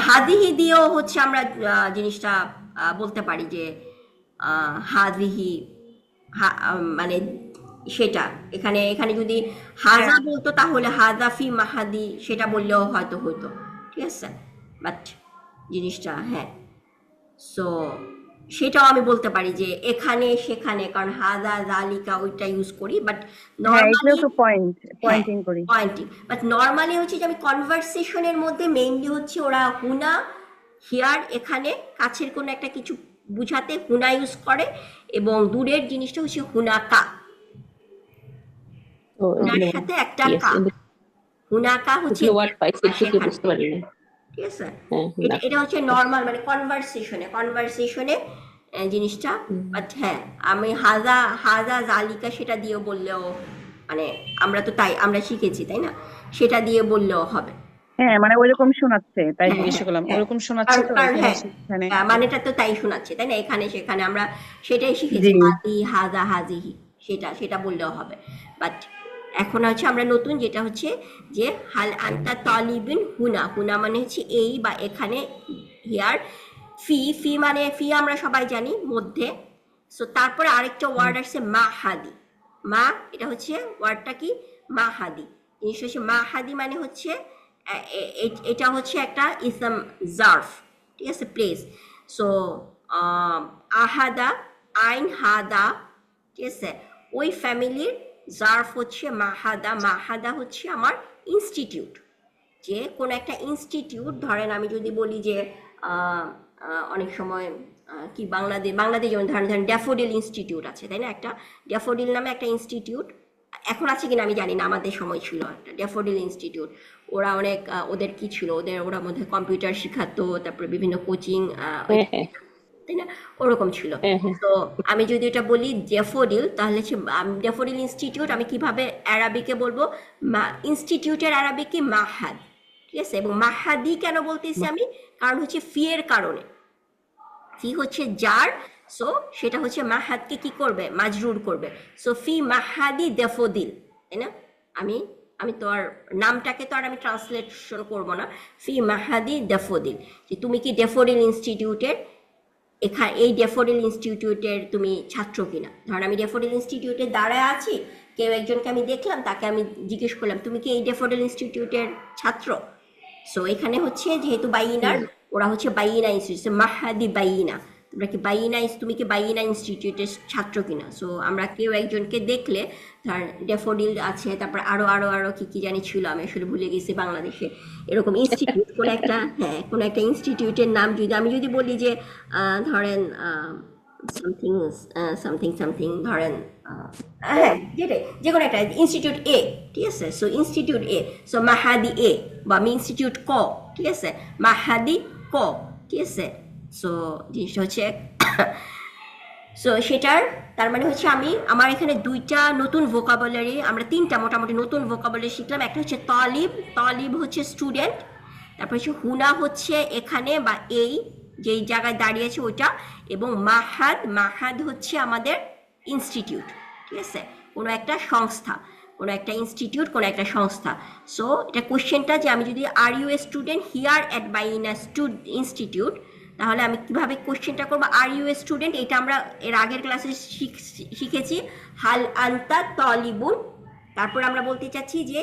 হাদিহি দিয়েও হচ্ছে আমরা জিনিসটা বলতে পারি যে হাদিহি, মানে সেটা এখানে এখানে যদি হাজা বলতো তাহলে হাজাফি মাহাদি সেটা বললেও হয়তো হইতো, ঠিক আছে। বাট জিনিসটা হ্যাঁ, সো সেটাও আমি বলতে পারি যে এখানে সেখানে, কারণ হাজা জালিকা ওইটা ইউজ করি, বাট হ্যাঁ, এগুলো নর্মালি তো পয়েন্ট হ্যাঁ পয়েন্টিং করি। পয়েন্টিং, বাট নর্মালি হচ্ছে যে আমি কনভারসেশনের মধ্যে মেইনলি হচ্ছে ওরা হুনা হিয়ার, এখানে কাছের কোনো একটা কিছু বুঝাতে হুনা ইউজ করে, এবং দূরের জিনিসটা হচ্ছে হুনাকা, ও হুনার এগুলো সাথে একটা ইয়েস, কা, হুনাকা হচ্ছে এগুলো ওয়ার্ড পাইছি ঠিকই সেখানে, বুঝতে পারি না। ঠিক আছে। হ্যাঁ এটা না। এটা হচ্ছে নর্মাল মানে কনভারসেশনে জিনিসটা। বাট হ্যাঁ, আমি হাজা হাজা জালিকা সেটা দিয়ে বললেও মানে আমরা তো তাই আমরা শিখেছি, তাই না? সেটা দিয়ে বললেও হবে। হ্যাঁ, মানে ওইরকম শোনাচ্ছে তাই হ্যাঁ জিজ্ঞেস হ্যাঁ করলাম, হ্যাঁ, ওইরকম শোনাচ্ছে কারণ তো কারণ এখানে হ্যাঁ, সেখানে। মানেটা তো তাই শোনাচ্ছে, তাই না? এখানে সেখানে আমরা সেটাই শিখেছি, জি। হাদি হাজা হাজিহি, সেটা সেটা বললেও হবে। বাট এখন হচ্ছে আমরা নতুন যেটা হচ্ছে যে হাল আনতা তালিবিন হুনা, হুনা মানে হচ্ছে এই বা এখানে, হিয়ার। ফি মানে ফি আমরা সবাই জানি মধ্যে। সো তারপরে আরেকটা ওয়ার্ড আসছে মাহাদি। মা, এটা হচ্ছে ওয়ার্ডটা কি, মাহাদি। জিনিসটা হচ্ছে মাহাদি মানে হচ্ছে এটা হচ্ছে একটা ইসম জার্ফ, ঠিক আছে, প্লেস। সো আহাদা আইন হাদা, ঠিক আছে, ওই ফ্যামিলির জার্ফ হচ্ছে মাহাদা। মাহাদা হচ্ছে আমার ইনস্টিটিউট, যে কোনো একটা ইনস্টিটিউট, ধরেন আমি যদি বলি যে অনেক সময় কি বাংলাদেশ যেমন ধরেন ড্যাফোডিল ইনস্টিটিউট আছে, তাই না? একটা ড্যাফোডিল নামে একটা ইনস্টিটিউট, এখন আছে কিনা আমি জানি না, আমাদের সময় ছিল একটা ড্যাফোডিল ইনস্টিটিউট। ওরা অনেক ওদের কি ছিল, ওরা মধ্যে কম্পিউটার শিখাতো, তারপরে বিভিন্ন কোচিং, হ্যাঁ হ্যাঁ তাই না, ওরকম ছিল। হ্যাঁ হ্যাঁ। তো আমি যদি এটা বলি ড্যাফোডিল, তাহলে ড্যাফোডিল ইনস্টিটিউট আমি কিভাবে অ্যারাবিকে বলবো, ইনস্টিটিউটের আরবিকে মাহাদ, ঠিক আছে। এবং মাহাদি কেন বলতেছি আমি, কারণ হচ্ছে ফি এর কারণে, ফি হচ্ছে যার, সো সেটা হচ্ছে মাহাদকে কি করবে, মাজরুর করবে। সো ফি মাহাদি ড্যাফোডিল, তাই না? আমি আমি তো আর নামটাকে তো আর আমি ট্রান্সলেশন করব না। ফি মাহাদি ড্যাফোডিল, যে তুমি কি ড্যাফোডিল ইনস্টিটিউটের এই ড্যাফোডিল ইনস্টিটিউটের তুমি ছাত্র কিনা। ধরেন আমি ড্যাফোডিল ইনস্টিটিউটের দাঁড়ায় আছি, কেউ একজনকে আমি দেখলাম, তাকে আমি জিজ্ঞেস করলাম তুমি কি এই ড্যাফোডিল ইনস্টিটিউটের ছাত্র। সো এখানে হচ্ছে যেহেতু বাইনার, ওরা হচ্ছে বাইনা ইনস্টিটিউট, মাহাদি বাইনা, তোমরা কি তুমি কি বাইনা ইনস্টিটিউটের ছাত্র কিনা। সো আমরা কেউ একজনকে দেখলে, ধর ড্যাফোডিল আছে, তারপর আরো আরো আরো কি কি জানি ছিল, আমি আসলে ভুলে গেছি বাংলাদেশে এরকম ইনস্টিটিউট কোনো একটা, হ্যাঁ কোনো একটা ইনস্টিটিউটের নাম যদি আমি বলি যে ধরেন সামথিং সামথিং সামথিং, ধরেন হ্যাঁ যেটাই, যে কোনো একটা ইনস্টিটিউট এ, ঠিক আছে। সো ইনস্টিটিউট এ, সো মাহাদি এ, বা আমি ইনস্টিটিউট ক, ঠিক আছে, মাহাদি ক, ঠিক আছে। সো জিনিসটা হচ্ছে সো সেটার তার মানে হচ্ছে আমার এখানে দুইটা নতুন ভোকাবুলারি, আমরা তিনটা মোটামুটি নতুন ভোকাবুলারি শিখলাম। একটা হচ্ছে তলিব হচ্ছে স্টুডেন্ট, তারপর হচ্ছে হুনা হচ্ছে এখানে বা এই যেই জায়গায় দাঁড়িয়েছে ওইটা, এবং মাহাদ হচ্ছে আমাদের ইনস্টিটিউট, ঠিক আছে, কোনো একটা সংস্থা, কোনো একটা ইনস্টিটিউট, কোনো একটা সংস্থা। সো এটা কোশ্চেনটা যে আমি যদি are you a student here at বাইনা ইনস্টিটিউট, তাহলে আমি কিভাবে কোশ্চেনটা করবো, আর ইউ এ স্টুডেন্ট, এটা আমরা এর আগের ক্লাসে শিখেছি, হাল আন্তা তলিবুন। তারপর আমরা বলতে চাচ্ছি যে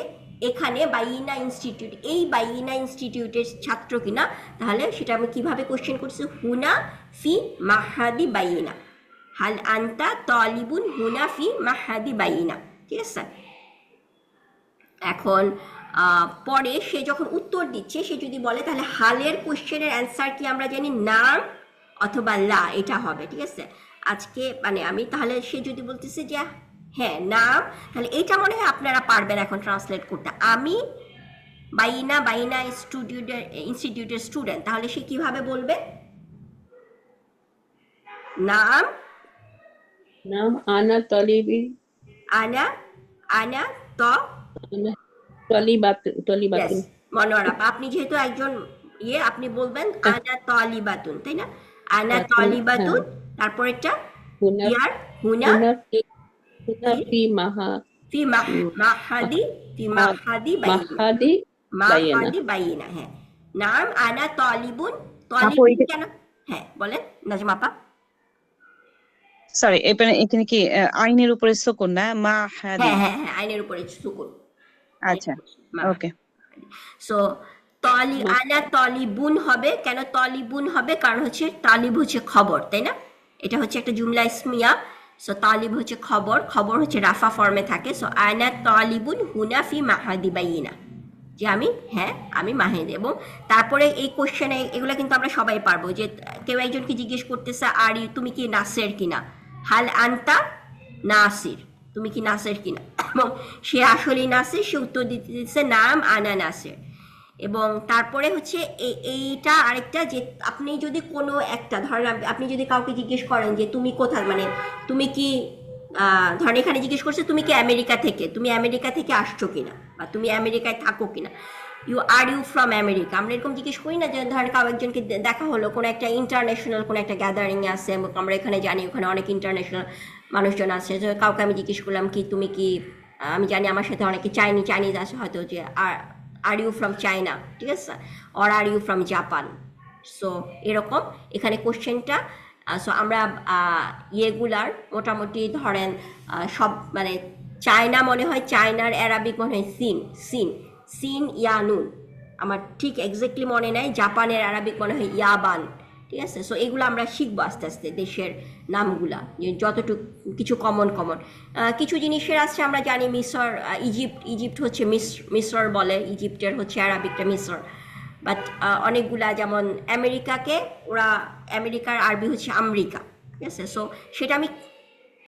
এখানে বাইনা ইনস্টিটিউট, এই বাইনা ইনস্টিটিউটের ছাত্র কিনা, তাহলে সেটা আমি কিভাবে কোশ্চেন করছি, হুনা ফি মাহাদি বাইনা, হাল আন্তা তলিবুন হুনা ফি মাহাদি বাইনা, ঠিক আছে। এখন পরে সে যখন উত্তর দিচ্ছে, সে যদি বলে তাহলে হালের কোশ্চেনের অ্যান্সার কি আমরা জানি, নাম অথবা লা, এটা হবে, ঠিক আছে। আজকে মানে আমি তাহলে সে যদি বলতেছে যে হ্যাঁ নাম, তাহলে এটা মনে হয় আপনারা পারবেন এখন ট্রান্সলেট করতে। আমি বাইনা ইনস্টিটিউটের স্টুডেন্ট, তাহলে সে কিভাবে বলবে, নাম আনা তলিবি, আনা ত তলিবাতুন। মনোয়ার আপা, আপনি যেহেতু একজন আপনি বলবেন আনা তলিবাতুন, তাই না, আনা তলিবাতুন, তারপর এটা হুনা ইয়ার হুনা ফি মাহাদি বাইনা, হ্যাঁ নাম আনা তলিবুন, তলিবুন কেন, হ্যাঁ বলেন নাজমা আপা। সরি, এখানে কি আইনের উপরে সুকুন না, মাহাদি। হ্যাঁ হ্যাঁ হ্যাঁ, আইনের উপরে সুকুন। আচ্ছা, ওকে। সো আনা তলিবুন হবে কেন, তলিবুন হবে কারণ হচ্ছে তালিব হচ্ছে খবর, তাই না, এটা হচ্ছে একটা জুমলা ইসমিয়া। সো তালিব হচ্ছে খবর, খবর হচ্ছে রাফা ফর্মে থাকে। সো আনা তলিবুন হুনা ফি মাহাদি বাইনা, যে আমি মাহিদি। এবং তারপরে এই কোশ্চেনে এগুলো কিন্তু আমরা সবাই পারবো, যে কেউ একজনকে জিজ্ঞেস করতেছে আর তুমি কি নাসের কিনা, হাল আন্তা নাসির, তুমি কি নাসের কিনা, এবং সে আসলেই নাসের, সে উত্তর দিতেছে নাম আনা নাসের। এবং তারপরে হচ্ছে এইটা আরেকটা, যে আপনি যদি কোনো একটা ধরেন আপনি যদি কাউকে জিজ্ঞেস করেন যে তুমি কোথায়, মানে তুমি কি ধরেন এখানে জিজ্ঞেস করছে তুমি কি তুমি আমেরিকা থেকে আসছো কিনা, বা তুমি আমেরিকায় থাকো কিনা, ইউ ফ্রম আমেরিকা, আমরা এরকম জিজ্ঞেস করি না। যে ধরেন কাউ একজনকে দেখা হলো, কোনো একটা ইন্টারন্যাশনাল কোনো একটা গ্যাদারিং আছে, এবং আমরা এখানে জানি ওখানে অনেক ইন্টারন্যাশনাল মানুষজন আছে, যে কাউকে আমি জিজ্ঞেস করলাম কি তুমি কি, আমি জানি আমার সাথে অনেকে চাইনিজ আছে হয়তো, যে আর ইউ ফ্রম চায়না, ঠিক আছে, or are you from Japan. So এরকম এখানে কোশ্চেনটা। সো আমরা ইয়েগুলার মোটামুটি ধরেন সব মানে চায়না মনে হয়, চায়নার অ্যারাবিক মনে হয় সিন ইয়ানুন, আমার ঠিক এক্স্যাক্টলি মনে নাই। জাপানের অ্যারাবিক মনে হয় ইয়াবান, ঠিক আছে। সো এগুলো আমরা শিখবো আস্তে আস্তে, দেশের নামগুলা যতটুকু কিছু কমন কিছু জিনিসের আছে আমরা জানি। মিশর, ইজিপ্ট হচ্ছে মিশর বলে, ইজিপ্টের হচ্ছে অ্যারাবিকটা মিশর। বাট অনেকগুলা, যেমন আমেরিকাকে আমেরিকার আরবি হচ্ছে আমেরিকা, ঠিক আছে। সো সেটা আমি